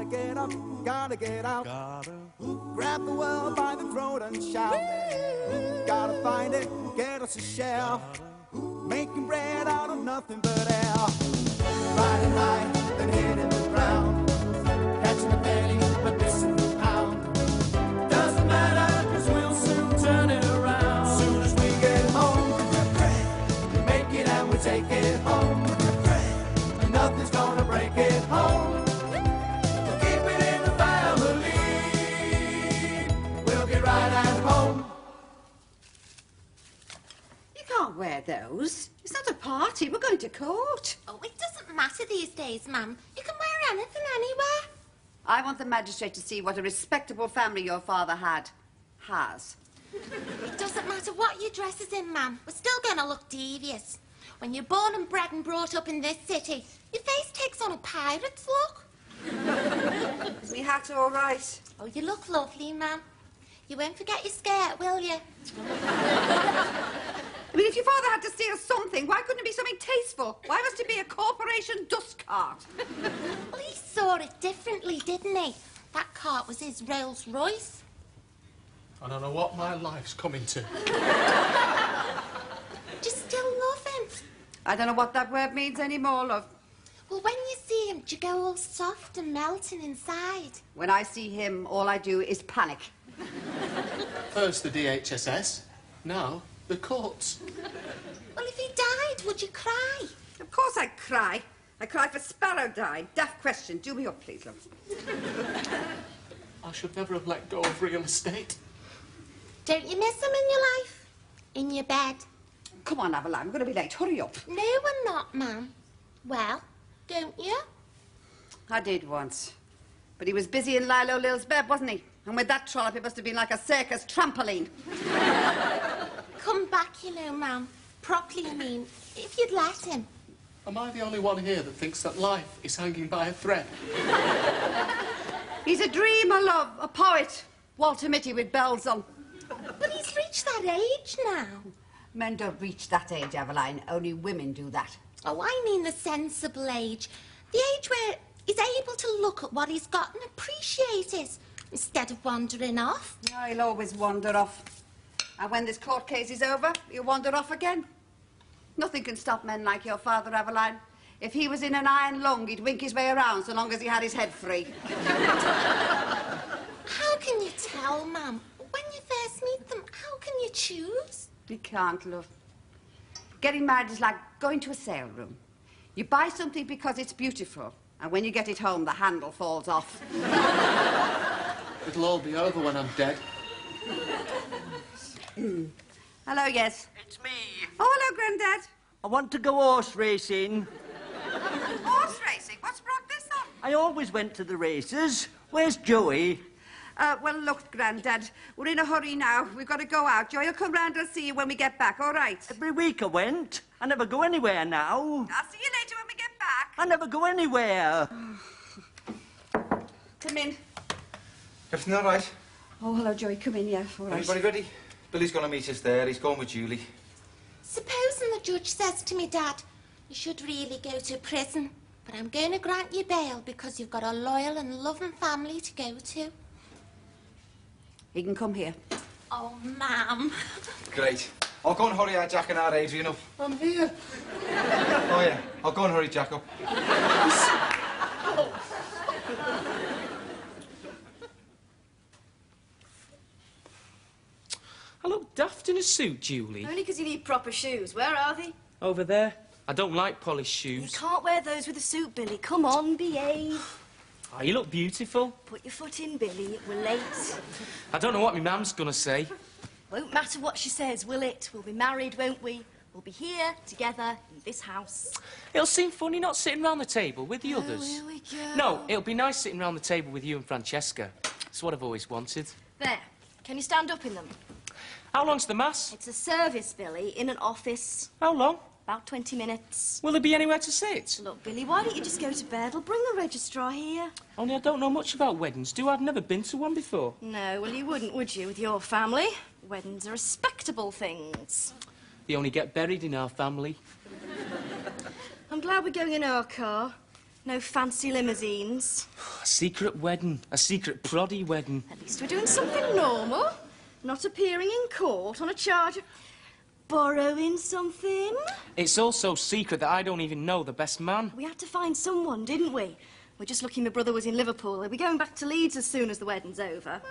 get up, gotta get out. Grab the world by the throat and shout. Gotta find it, get us a shell. Making bread out of nothing but air. Riding high, then hitting the ground. Catching a penny, but missing the pound. Doesn't matter, cause we'll soon turn it around. Soon as we get home, we make it and we take it home. And nothing's gonna break it home. We'll keep it in the family. We'll be right at home. You can't wear those. It's not a party. We're going to court. Oh, it doesn't matter these days, Mum. You can wear anything anywhere. I want the magistrate to see what a respectable family your father has. It doesn't matter what your dress is in, Mum. We're still going to look devious. When you're born and bred and brought up in this city, your face takes on a pirate's look. Is my hat all right? Oh, you look lovely, Mum. You won't forget your skirt, will you? I mean, if your father had to steal something, why couldn't it be something tasteful? Why must it be a corporation dust cart? Well, he saw it differently, didn't he? That cart was his Rolls Royce. I don't know what my life's coming to. Do you still love him? I don't know what that word means anymore, love. Well, when you see him, do you go all soft and melting inside? When I see him, all I do is panic. First the DHSS, now the courts. Well, if he died, would you cry? Of course I'd cry. I cried for Sparrow died. Daft question. Do me up, please, love. I should never have let go of real estate. Don't you miss him in your life? In your bed? Come on, Aveline, we're going to be late. Hurry up. No, we're not, Mum. Well, don't you? I did once. But he was busy in Lilo Lil's bed, wasn't he? And with that trollop, it must have been like a circus trampoline. Come back, you know, Mum. Properly, I mean, if you'd let him. Am I the only one here that thinks that life is hanging by a thread? He's a dreamer, love, a poet. Walter Mitty with bells on. But he's reached that age now. Men don't reach that age, Aveline. Only women do that. Oh, I mean the sensible age. The age where he's able to look at what he's got and appreciate it, instead of wandering off. Oh, he'll always wander off. And when this court case is over, he'll wander off again. Nothing can stop men like your father, Aveline. If he was in an iron lung, he'd wink his way around so long as he had his head free. How can you tell, Mum? When you first meet them, how can you choose? You can't, love. Getting married is like going to a sale room. You buy something because it's beautiful, and when you get it home, the handle falls off. It'll all be over when I'm dead. Hello, yes. It's me. Oh, hello, Grandad. I want to go horse racing. Horse racing? What's brought this on? I always went to the races. Where's Joey? Well, look, Grandad, we're in a hurry now. We've got to go out. Joy will come round and see you when we get back, all right? Every week I went. I never go anywhere now. I'll see you later when we get back. I never go anywhere. Come in. Everything all right? Oh, hello, Joey. Come in, yeah. All right. Everybody ready? Billy's going to meet us there. He's going with Julie. Supposing the judge says to me, Dad, you should really go to prison, but I'm going to grant you bail because you've got a loyal and loving family to go to. He can come here. Oh, Ma'am. Great. I'll go and hurry our Jack and our Adrian up. I'm here. Oh, yeah. I'll go and hurry Jack up. I look daft in a suit, Julie. Only because you need proper shoes. Where are they? Over there. I don't like polished You shoes. can't wear those with a suit, Billy. Come on, behave. Oh, you look beautiful. Put your foot in, Billy. We're late. I don't know what my mum's gonna say. Won't matter what she says, will it? We'll be married, won't we? We'll be here, together, in this house. It'll seem funny not sitting round the table with the others. Here we go. No, it'll be nice sitting round the table with you and Francesca. It's what I've always wanted. There. Can you stand up in them? How long's the mass? It's a service, Billy, in an office. How long? About 20 minutes. Will there be anywhere to sit? Look, Billy, why don't you just go to bed? I'll bring the registrar here. Only I don't know much about weddings, do I? I've never been to one before. No, well, you wouldn't, would you, with your family? Weddings are respectable things. They only get buried in our family. I'm glad we're going in our car. No fancy limousines. A secret wedding. A secret proddy wedding. At least we're doing something normal. Not appearing in court on a charge of borrowing something. It's also secret that I don't even know the best man. We had to find someone, didn't we? We're just lucky my brother was in Liverpool. He'll be going back to Leeds as soon as the wedding's over.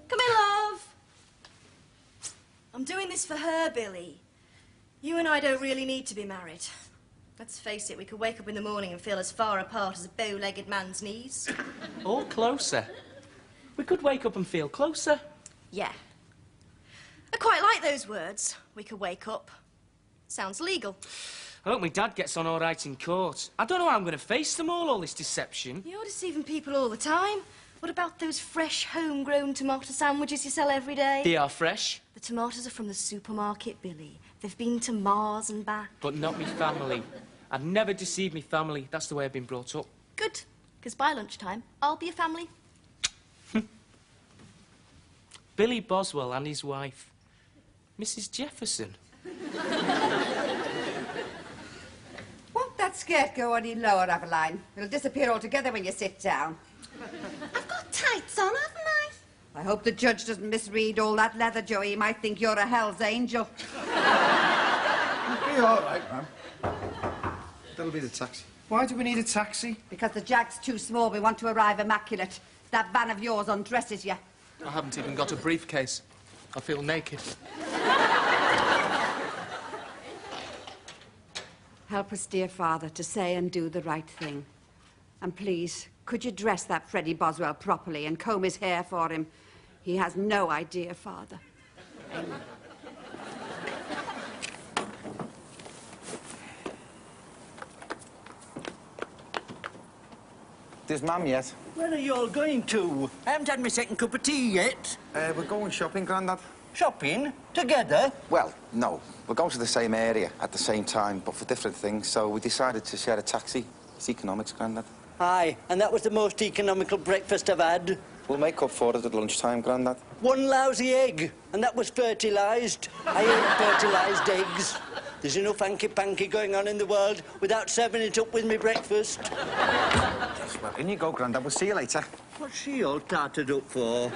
Come here, love. I'm doing this for her, Billy. You and I don't really need to be married. Let's face it, we could wake up in the morning and feel as far apart as a bow-legged man's knees. Or closer. We could wake up and feel closer. Yeah. I quite like those words. We could wake up. Sounds legal. I hope my dad gets on all right in court. I don't know how I'm going to face them all this deception. You're deceiving people all the time. What about those fresh, homegrown tomato sandwiches you sell every day? They are fresh. The tomatoes are from the supermarket, Billy. They've been to Mars and back. But not me family. I've never deceived me family. That's the way I've been brought up. Good, because by lunchtime, I'll be a family. Billy Boswell and his wife, Mrs. Jefferson. Won't that skirt go any lower, Aveline? It'll disappear altogether when you sit down. I've got tights on, haven't I? I hope the judge doesn't misread all that leather, Joey. He might think you're a Hell's Angel. You'll be all right, ma'am. That'll be the taxi. Why do we need a taxi? Because the Jag's too small, we want to arrive immaculate. That van of yours undresses you. I haven't even got a briefcase. I feel naked. Help us, dear Father, to say and do the right thing. And please, could you dress that Freddie Boswell properly and comb his hair for him? He has no idea, Father. Amen. There's Mum yet. Where are you all going to? I haven't had my second cup of tea yet. We're going shopping, Grandad. Shopping? Together? Well, no. We're going to the same area at the same time, but for different things, so we decided to share a taxi. It's economics, Grandad. Aye, and that was the most economical breakfast I've had. We'll make up for it at lunchtime, Grandad. One lousy egg, and that was fertilised. I hate fertilised eggs. There's enough hanky-panky going on in the world without serving it up with me breakfast. Well, in you go, Grandad. We'll see you later. What's she all tarted up for?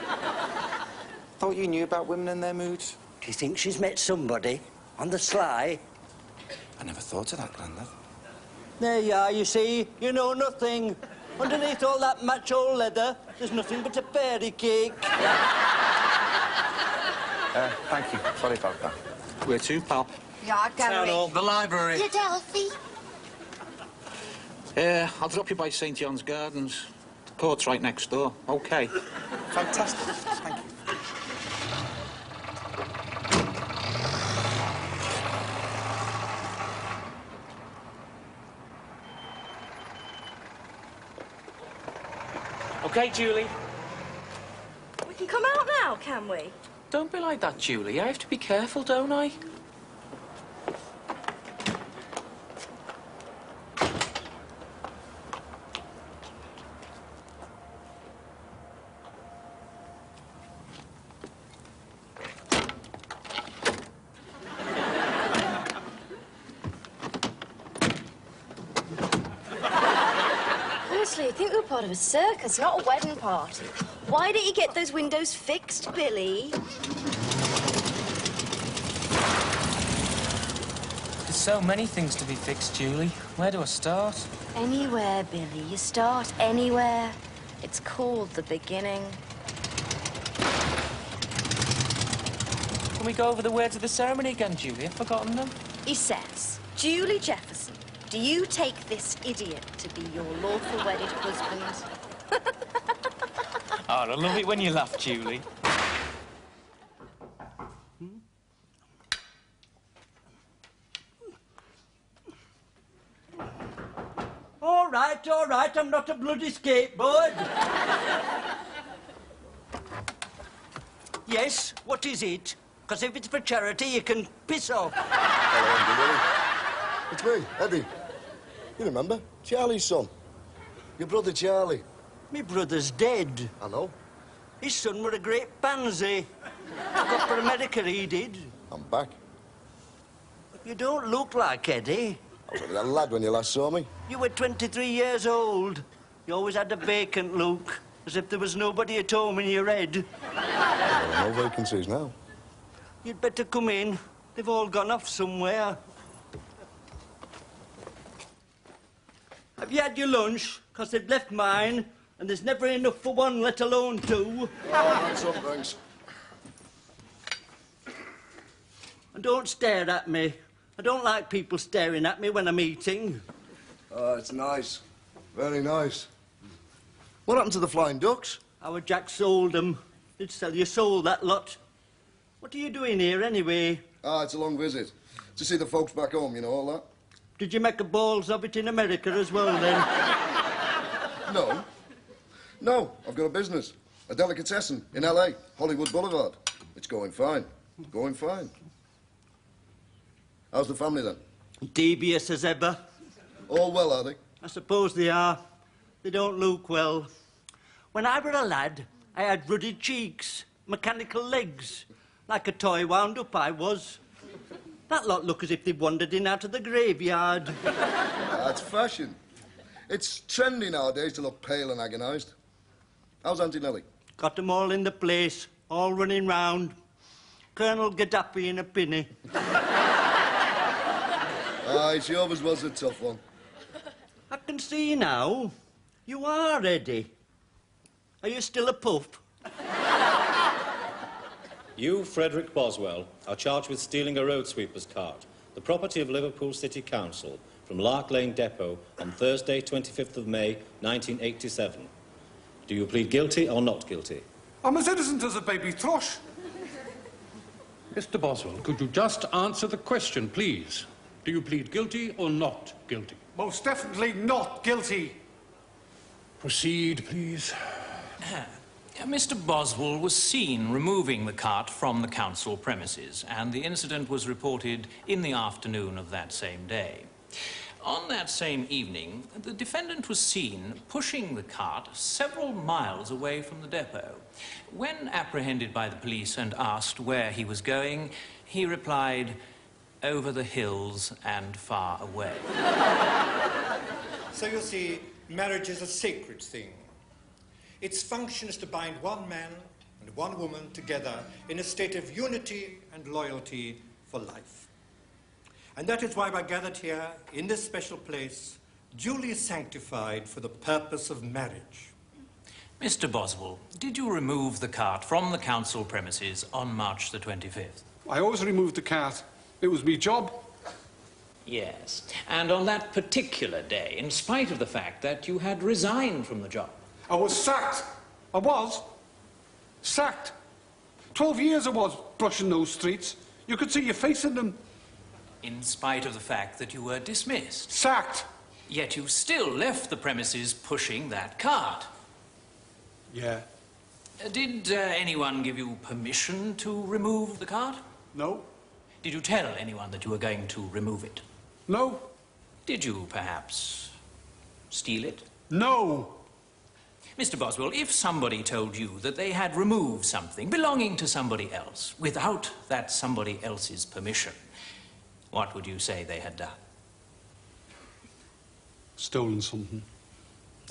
Thought you knew about women and their moods. Do you think she's met somebody? On the sly? I never thought of that, Grandad. There you are, you see. You know nothing. Underneath all that macho leather, there's nothing but a fairy cake. Thank you. Sorry about that. Where to, pal? Yard gallery. The library. The Adelphi. I'll drop you by St. John's Gardens. The court's right next door. OK. Fantastic. Thank you. OK, Julie? We can come out now, can we? Don't be like that, Julie. I have to be careful, don't I? Honestly, I think we're part of a circus, not a wedding party. Why didn't you get those windows fixed, Billy? There's so many things to be fixed, Julie. Where do I start? Anywhere, Billy. You start anywhere. It's called the beginning. Can we go over the words of the ceremony again, Julie? I've forgotten them. He says, Julie Jefferson, do you take this idiot to be your lawful wedded husband? Oh, I love it when you laugh, Julie. All right, I'm not a bloody skateboard. Yes, what is it? Because if it's for charity, you can piss off. Hello, Uncle Willie. It's me, Eddie. You remember? Charlie's son. Your brother Charlie. Me brother's dead. I know. His son were a great pansy. Got for America, he did. I'm back. You don't look like Eddie. I was only a lad when you last saw me. You were 23 years old. You always had a vacant look, as if there was nobody at home in your head. There are no vacancies now. You'd better come in. They've all gone off somewhere. Have you had your lunch? 'Cause they've left mine, and there's never enough for one, let alone two. Oh, that's up, thanks. And don't stare at me. I don't like people staring at me when I'm eating. Oh, it's nice. Very nice. What happened to the Flying Ducks? Our Jack sold them. Did sell your soul, that lot. What are you doing here, anyway? Ah, it's a long visit. To see the folks back home, you know, all that. Did you make a balls of it in America as well, then? No. No, I've got a business. A delicatessen in L.A., Hollywood Boulevard. It's going fine. Going fine. How's the family, then? Devious as ever. All well, are they? I suppose they are. They don't look well. When I were a lad, I had ruddy cheeks, mechanical legs. Like a toy wound up, I was. That lot look as if they'd wandered in out of the graveyard. That's fashion. It's trendy nowadays to look pale and agonised. How's Auntie Nellie? Got them all in the place, all running round. Colonel Gaddafi in a pinny. Aye, she always was a tough one. I can see now. You are ready. Are you still a pup? You, Frederick Boswell, are charged with stealing a road sweeper's cart, the property of Liverpool City Council, from Lark Lane Depot on Thursday, 25th of May, 1987. Do you plead guilty or not guilty? I'm as innocent as a baby thrush. Mr. Boswell, could you just answer the question, please? Do you plead guilty or not guilty? Most definitely not guilty. Proceed, please. Mr. Boswell was seen removing the cart from the council premises, and the incident was reported in the afternoon of that same day. On that same evening, the defendant was seen pushing the cart several miles away from the depot. When apprehended by the police and asked where he was going, he replied, "Over the hills and far away." So you see, marriage is a sacred thing. Its function is to bind one man and one woman together in a state of unity and loyalty for life. And that is why we're gathered here in this special place, duly sanctified for the purpose of marriage. Mr. Boswell, did you remove the cart from the council premises on March the 25th? I always removed the cart. It was me job. Yes. And on that particular day, in spite of the fact that you had resigned from the job? I was sacked. I was. Sacked. 12 years I was brushing those streets. You could see your face in them. In spite of the fact that you were dismissed? Sacked. Yet you still left the premises pushing that cart. Yeah. Did anyone give you permission to remove the cart? No. Did you tell anyone that you were going to remove it? No. Did you, perhaps, steal it? No. Mr. Boswell, if somebody told you that they had removed something belonging to somebody else without that somebody else's permission, what would you say they had done? Stolen something.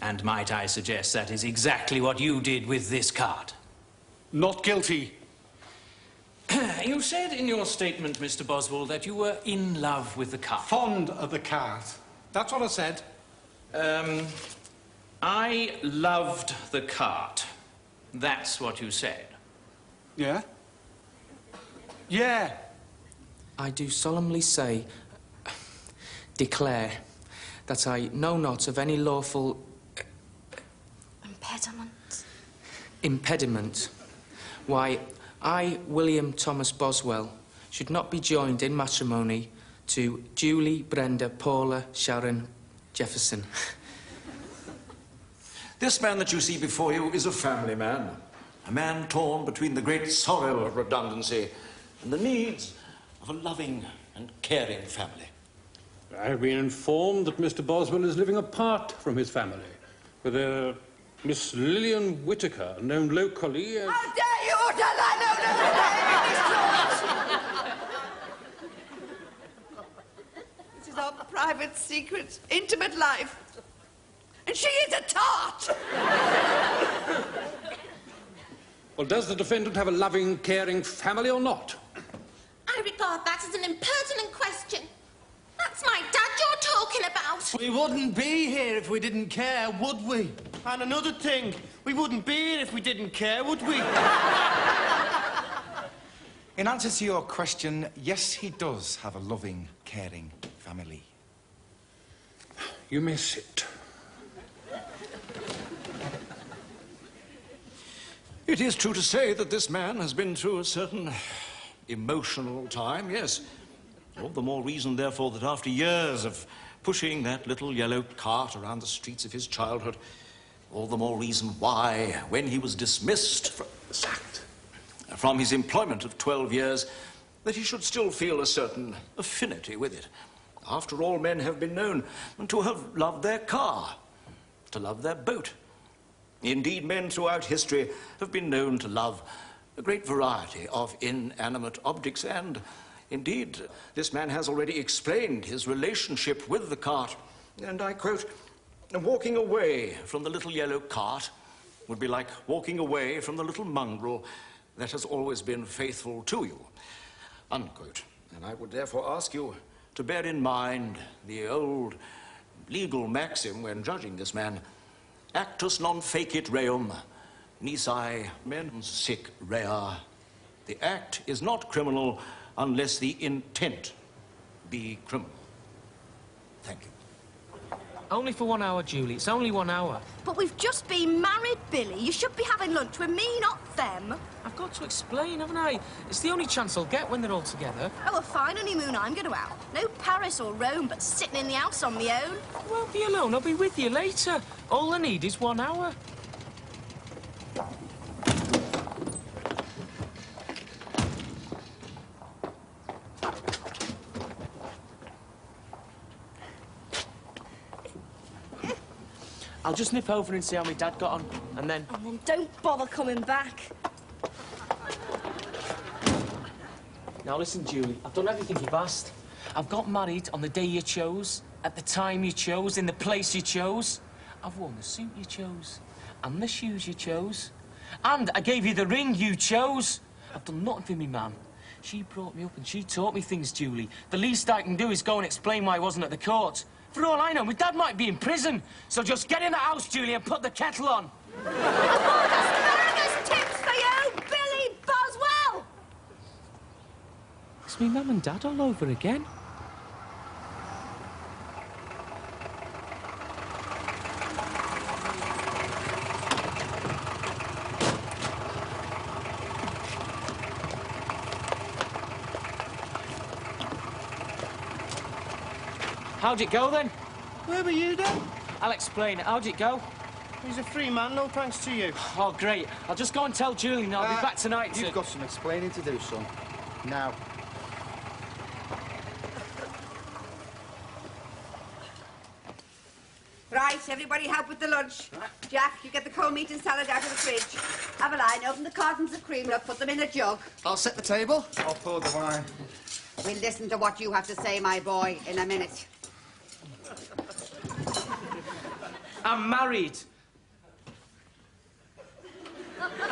And might I suggest that is exactly what you did with this cart? Not guilty. You said in your statement, Mr. Boswell, that you were in love with the cart. Fond of the cart. That's what I said. I loved the cart. That's what you said. Yeah? Yeah. I do solemnly say, declare, that I know not of any lawful... impediment. Why, I, William Thomas Boswell, should not be joined in matrimony to Julie, Brenda, Paula, Sharon, Jefferson. This man that you see before you is a family man. A man torn between the great sorrow of redundancy and the needs of a loving and caring family. I have been informed that Mr. Boswell is living apart from his family with a Miss Lillian Whittaker, known locally as... How dare you utter that name, Miss George! This is our private, secret, intimate life. And she is a tart! Well, does the defendant have a loving, caring family or not? I regard that as an impertinent question. That's my dad you're talking about. We wouldn't be here if we didn't care, would we? And another thing, we wouldn't be here if we didn't care, would we? In answer to your question, yes, he does have a loving, caring family. You may sit. It is true to say that this man has been through a certain emotional time, yes. All the more reason, therefore, that after years of pushing that little yellow cart around the streets of his childhood, all the more reason why, when he was dismissed from his employment of 12 years, that he should still feel a certain affinity with it. After all, men have been known to have loved their car, to love their boat. Indeed, men throughout history have been known to love a great variety of inanimate objects, and indeed, this man has already explained his relationship with the cart, and I quote, "Walking away from the little yellow cart would be like walking away from the little mongrel that has always been faithful to you," unquote. And I would therefore ask you to bear in mind the old legal maxim when judging this man, actus non fecit reum, nisi mens sic rea. The act is not criminal unless the intent be criminal. Thank you. Only for 1 hour, Julie. It's only 1 hour. But we've just been married, Billy. You should be having lunch with me, not them. I've got to explain, haven't I? It's the only chance I'll get when they're all together. Oh, a fine honeymoon I'm going to have. No Paris or Rome, but sitting in the house on my own. I won't be alone. I'll be with you later. All I need is 1 hour. I'll just nip over and see how my dad got on, and then... And then don't bother coming back. Now listen, Julie, I've done everything you've asked. I've got married on the day you chose, at the time you chose, in the place you chose. I've worn the suit you chose, and the shoes you chose. And I gave you the ring you chose. I've done nothing for me, man. She brought me up and she taught me things, Julie. The least I can do is go and explain why I wasn't at the court. For all I know, my dad might be in prison. So just get in the house, Julie, and put the kettle on. Asparagus tips for you, Billy Boswell! It's me mum and dad all over again. How'd it go, then? Where were you, then? I'll explain it. How'd it go? He's a free man, no thanks to you. Oh, great. I'll just go and tell Julie and I'll be back tonight You've got some explaining to do, son. Now. Right, everybody help with the lunch. Jack, you get the cold meat and salad out of the fridge. Aveline, open the cartons of cream, look, put them in a jug. I'll set the table. I'll pour the wine. We'll listen to what you have to say, my boy, in a minute. I'm married. Is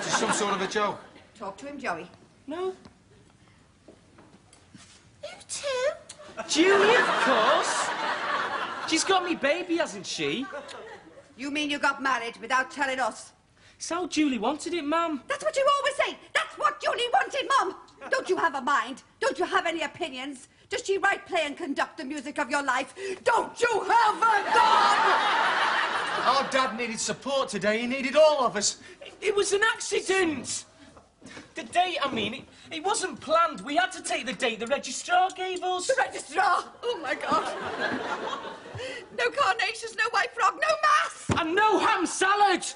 this some sort of a joke? Talk to him, Joey. No. You too? Julie, of course. She's got me baby, hasn't she? You mean you got married without telling us? It's how Julie wanted it, Mum. That's what you always say. That's what Julie wanted, Mum. Don't you have a mind? Don't you have any opinions? Does she write, play and conduct the music of your life? Don't you have a gun? Our dad needed support today. He needed all of us. It was an accident. The date, I mean, it wasn't planned. We had to take the date the registrar gave us. The registrar? Oh, my God. No carnations, no white frog, no mass. And no ham salad.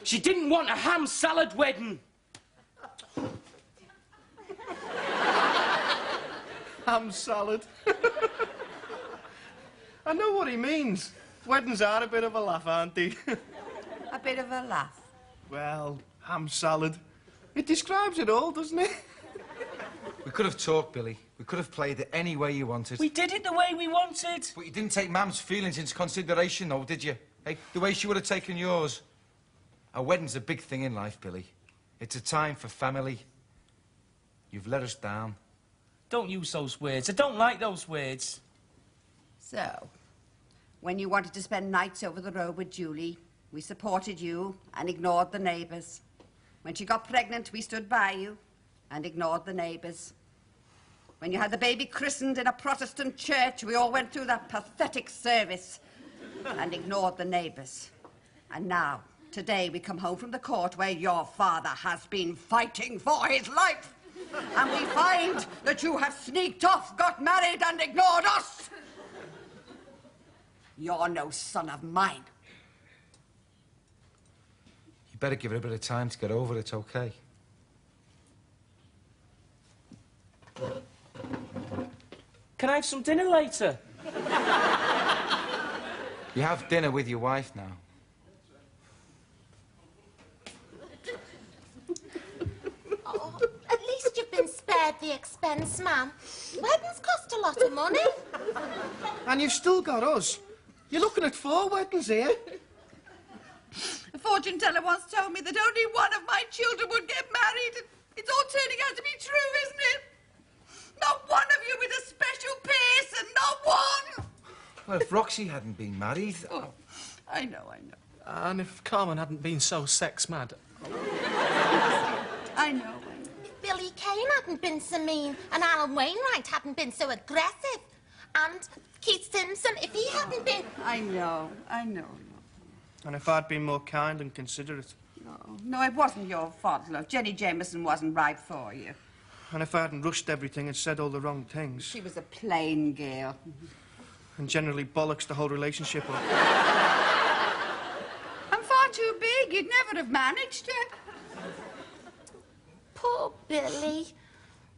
She didn't want a ham salad wedding. Ham salad. I know what he means. Weddings are a bit of a laugh, aren't they? A bit of a laugh. Well, ham salad. It describes it all, doesn't it? We could have talked, Billy. We could have played it any way you wanted. We did it the way we wanted. But you didn't take Mam's feelings into consideration, though, did you? Hey, the way she would have taken yours. A wedding's a big thing in life, Billy. It's a time for family. You've let us down. Don't use those words. I don't like those words. So, when you wanted to spend nights over the road with Julie, we supported you and ignored the neighbours. When she got pregnant, we stood by you and ignored the neighbours. When you had the baby christened in a Protestant church, we all went through that pathetic service and ignored the neighbours. And now, today, we come home from the court where your father has been fighting for his life. And we find that you have sneaked off, got married, and ignored us. You're no son of mine. You better give her a bit of time to get over it, okay? Can I have some dinner later? You have dinner with your wife now. Oh, at least you've been spared the expense, ma'am. Weddings cost a lot of money. And you've still got us. You're looking at 4 weddings here. A fortune teller once told me that only one of my children would get married. It's all turning out to be true, isn't it? Not one of you with a special person, not one! Well, if Roxy hadn't been married... Oh, I know. And if Carmen hadn't been so sex-mad. I know. If Billy Kane hadn't been so mean and Alan Wainwright hadn't been so aggressive and Keith Simpson, if he hadn't been... I know. And if I'd been more kind and considerate. No, it wasn't your fault, love. Jenny Jameson wasn't right for you. And if I hadn't rushed everything and said all the wrong things. She was a plain girl. And generally bollocks the whole relationship up. I'm far too big. You'd never have managed it. Poor Billy.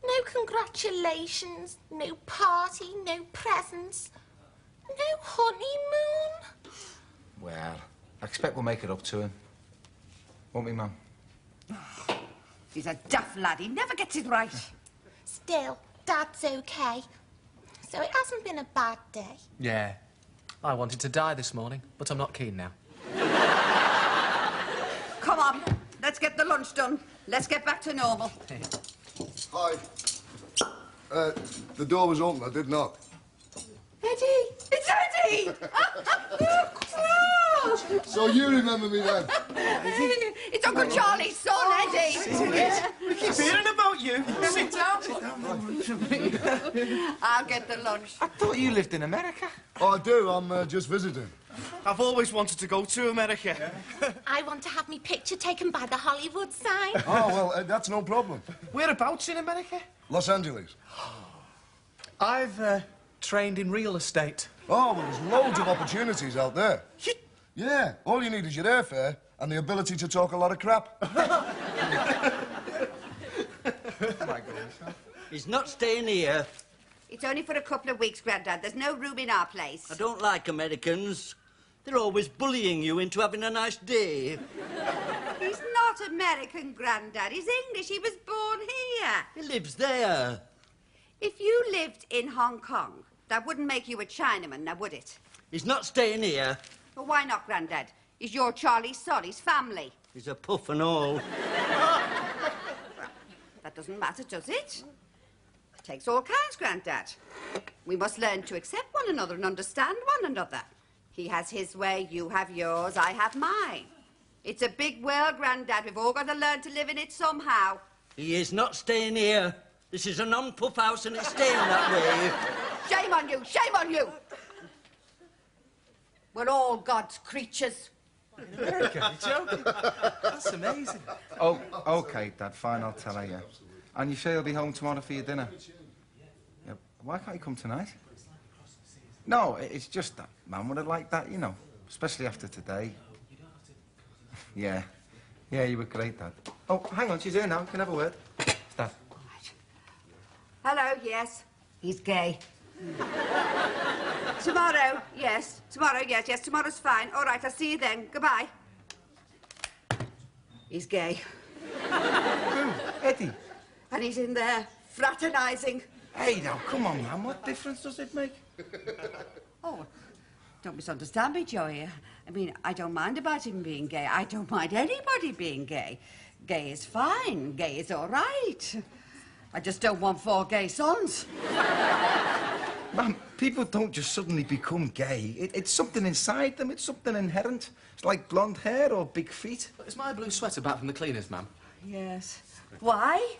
No congratulations, no party, no presents, no honeymoon. Well, I expect we'll make it up to him. Won't we, Mum? He's a daft lad. He never gets it right. Still, Dad's okay. So it hasn't been a bad day. Yeah. I wanted to die this morning, but I'm not keen now. Come on, let's get the lunch done. Let's get back to normal. Hi. The door was open. I did knock. Eddie! It's Eddie! So you remember me then? It's Uncle Charlie's son, Eddie. We keep hearing about you. Sit down. I'll get the lunch. I thought you lived in America. Oh, I do. I'm just visiting. I've always wanted to go to America. I want to have me picture taken by the Hollywood sign. Oh, well, that's no problem. Whereabouts in America? Los Angeles. I've trained in real estate. Oh, well, there's loads of opportunities out there. Yeah, all you need is your airfare and the ability to talk a lot of crap. My goodness. He's not staying here. It's only for a couple of weeks, Grandad. There's no room in our place. I don't like Americans. They're always bullying you into having a nice day. He's not American, Grandad. He's English. He was born here. He lives there. If you lived in Hong Kong, that wouldn't make you a Chinaman, now would it? He's not staying here. But why not, Grandad? He's your Charlie's son, his family. He's a puff and all. That doesn't matter, does it? It takes all kinds, Grandad. We must learn to accept one another and understand one another. He has his way, you have yours, I have mine. It's a big world, Grandad. We've all got to learn to live in it somehow. He is not staying here. This is a non-puff house and it's staying that way. Shame on you! Shame on you! We're all God's creatures. America, you're joking? That's amazing. Oh, OK, Dad, fine, I'll tell her, yeah. And you sure you'll be home tomorrow for your dinner? Yeah, why can't you come tonight? No, it's just that Mum would have liked that, you know, especially after today. Yeah, you were great, Dad. Oh, hang on, she's here now. Can I have a word? Dad. Hello, yes. He's gay. Tomorrow, yes. Tomorrow, yes. Tomorrow's fine. All right, I'll see you then. Goodbye. He's gay. Who? Eddie? And he's in there, fraternising. Hey, now, come on, man. What difference does it make? Oh, don't misunderstand me, Joey. I mean, I don't mind about him being gay. I don't mind anybody being gay. Gay is fine. Gay is all right. I just don't want 4 gay sons. Man, people don't just suddenly become gay. It's something inside them. It's something inherent. It's like blonde hair or big feet. Is my blue sweater back from the cleaners, ma'am? Yes. Why?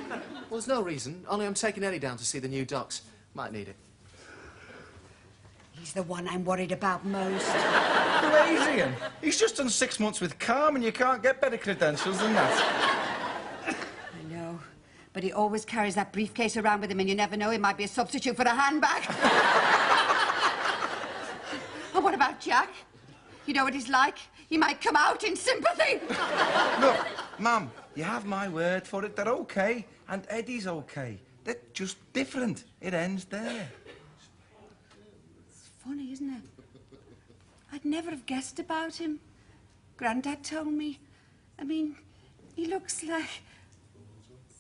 Well, there's no reason. Only I'm taking Eddie down to see the new docks. Might need it. He's the one I'm worried about most. Crazy, Ian. He's just done 6 months with Carmen. You can't get better credentials than that. I know. But he always carries that briefcase around with him, and you never know, it might be a substitute for a handbag. And what about Jack? You know what he's like? He might come out in sympathy. Look, Mum, you have my word for it. They're okay. And Eddie's okay. They're just different. It ends there. It's funny, isn't it? I'd never have guessed about him. Grandad told me. I mean, he looks like...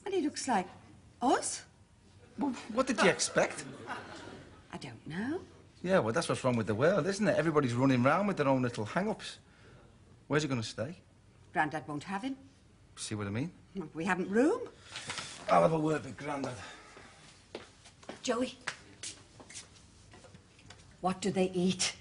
And he looks like us. Well, what did you expect? I don't know. Yeah, well, that's what's wrong with the world, isn't it? Everybody's running round with their own little hang-ups. Where's he going to stay? Grandad won't have him. See what I mean? We haven't room. I'll have a word with Grandad. Joey, what do they eat?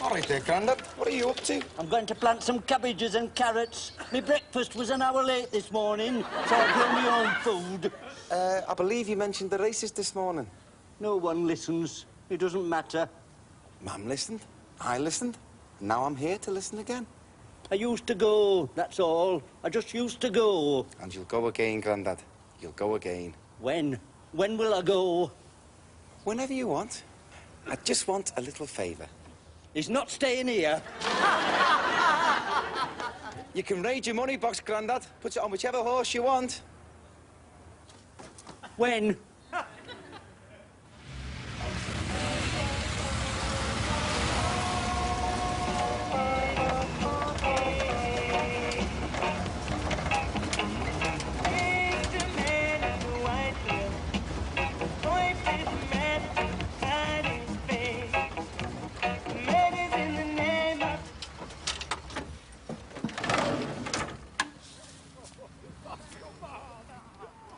All right there, Grandad. What are you up to? I'm going to plant some cabbages and carrots. My breakfast was an hour late this morning, so I'll grow my own food. I believe you mentioned the races this morning. No one listens. It doesn't matter. Mum listened. I listened. Now I'm here to listen again. I used to go, that's all. I just used to go. And you'll go again, Grandad. You'll go again. When? When will I go? Whenever you want. I just want a little favour. He's not staying here. You can raid your money box, Grandad. Put it on whichever horse you want. When?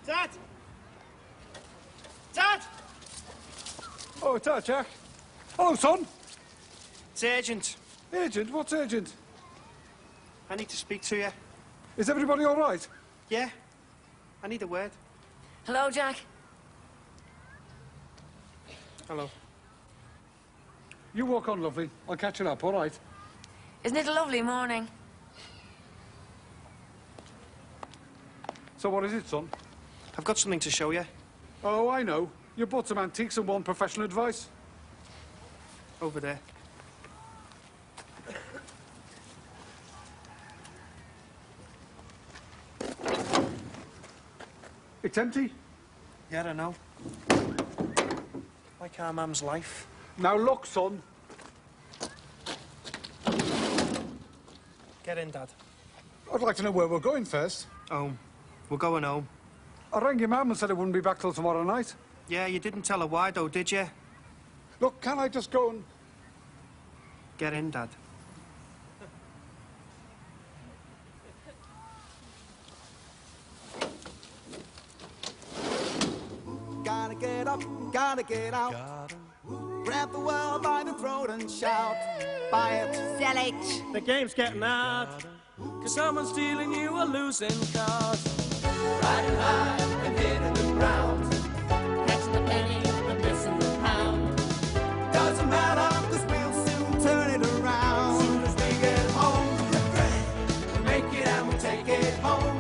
Dad! Dad! Oh, it's that, Jack. Hello, son. It's urgent. Urgent? What's urgent? I need to speak to you. Is everybody all right? Yeah? I need a word. Hello, Jack. Hello. You walk on, lovely. I'll catch you up, all right? Isn't it a lovely morning? So what is it, son? I've got something to show you. Oh, I know. You bought some antiques and want professional advice. Over there. It's empty. Yeah, I know. Like our mum's life. Now look, son. Get in, Dad. I'd like to know where we're going first. Home. We're going home. I rang your mum and said I wouldn't be back till tomorrow night. Yeah, you didn't tell her why, though, did you? Look, can I just go and... Get in, Dad. Gotta get up, gotta get out. Grab the world by the throat and shout. Buy it, sell it. The game's getting out. 'Cause someone's stealing you a losing cause. Riding high and hitting the ground. Catching the penny and missing the pound. Doesn't matter, 'cause we'll soon turn it around. Soon as we get home, we'll make it and we'll take it home.